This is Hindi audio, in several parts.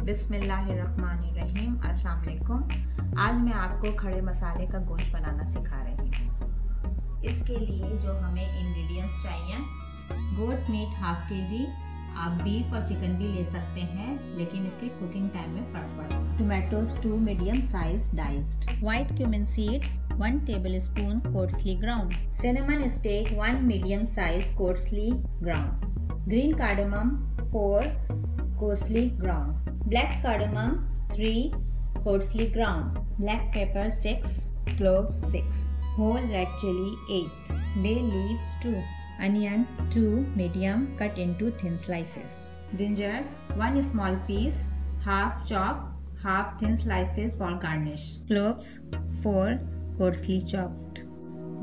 बिस्मिल्लाहिर्रहमानिर्रहीम। अस्सलाम वालेकुम। आज मैं आपको खड़े मसाले का गोश्त बनाना सिखा रही हूँ। इसके लिए जो हमें इंग्रेडिएंट्स चाहिए, गोट मीट हाफ kg, आप बीफ और चिकन भी ले सकते हैं, लेकिन इसके कुकिंग टाइम में फ़र्क पड़ता है। Tomatoes 2 medium size diced, white cumin seeds 1 tablespoon coarsely ground, cinnamon stick 1 medium size coarsely ground, green cardamom 4 coarsely ground, black cardamom 3 coarsely ground, black pepper 6, cloves 6, whole red chili 8, bay leaves 2, onion 2 medium cut into thin slices, ginger 1 small piece half chop, half thin slices for garnish, cloves 4 coarsely chopped,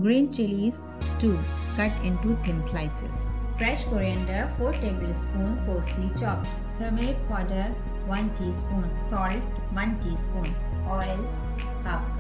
green chilies 2 cut into thin slices, fresh coriander 4 tablespoon coarsely chopped, turmeric powder 1 teaspoon, salt 1 teaspoon, oil half cup.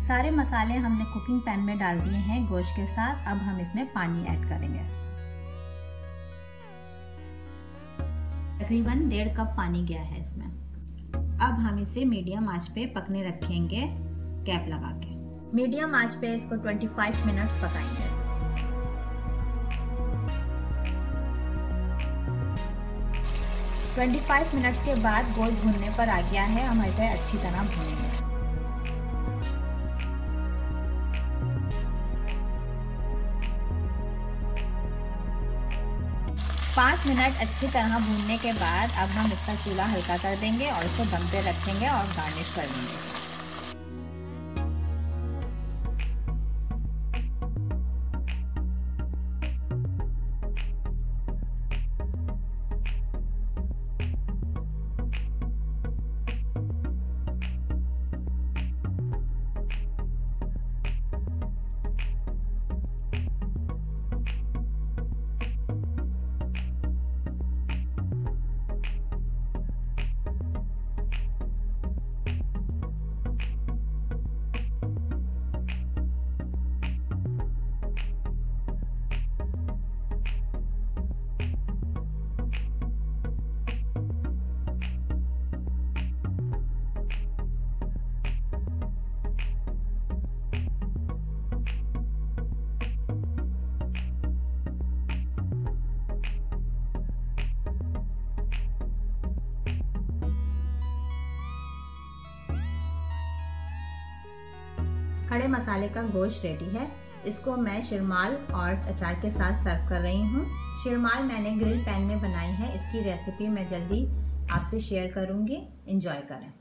सारे मसाले हमने कुकिंग पैन में डाल दिए हैं गोश्त के साथ। अब हम इसमें पानी ऐड करेंगे, तकरीबन 1.5 कप पानी गया है इसमें। अब हम इसे मीडियम आंच पे पकने रखेंगे, कैप लगा के। मीडियम आंच पे इसको 25 मिनट्स पकाएंगे। ट्वेंटी 25 मिनट्स के बाद गोश्त भुनने पर आ गया है, हम इसे अच्छी तरह भूनेंगे। 5 मिनट अच्छी तरह भूनने के बाद अब हम इसका चूल्हा हल्का कर देंगे और इसको दम पे रखेंगे और गार्निश कर देंगे। खड़े मसाले का गोश्त रेडी है। इसको मैं शिरमाल और अचार के साथ सर्व कर रही हूँ। शिरमाल मैंने ग्रिल पैन में बनाई है। इसकी रेसिपी मैं जल्दी आपसे शेयर करूँगी। एंजॉय करें।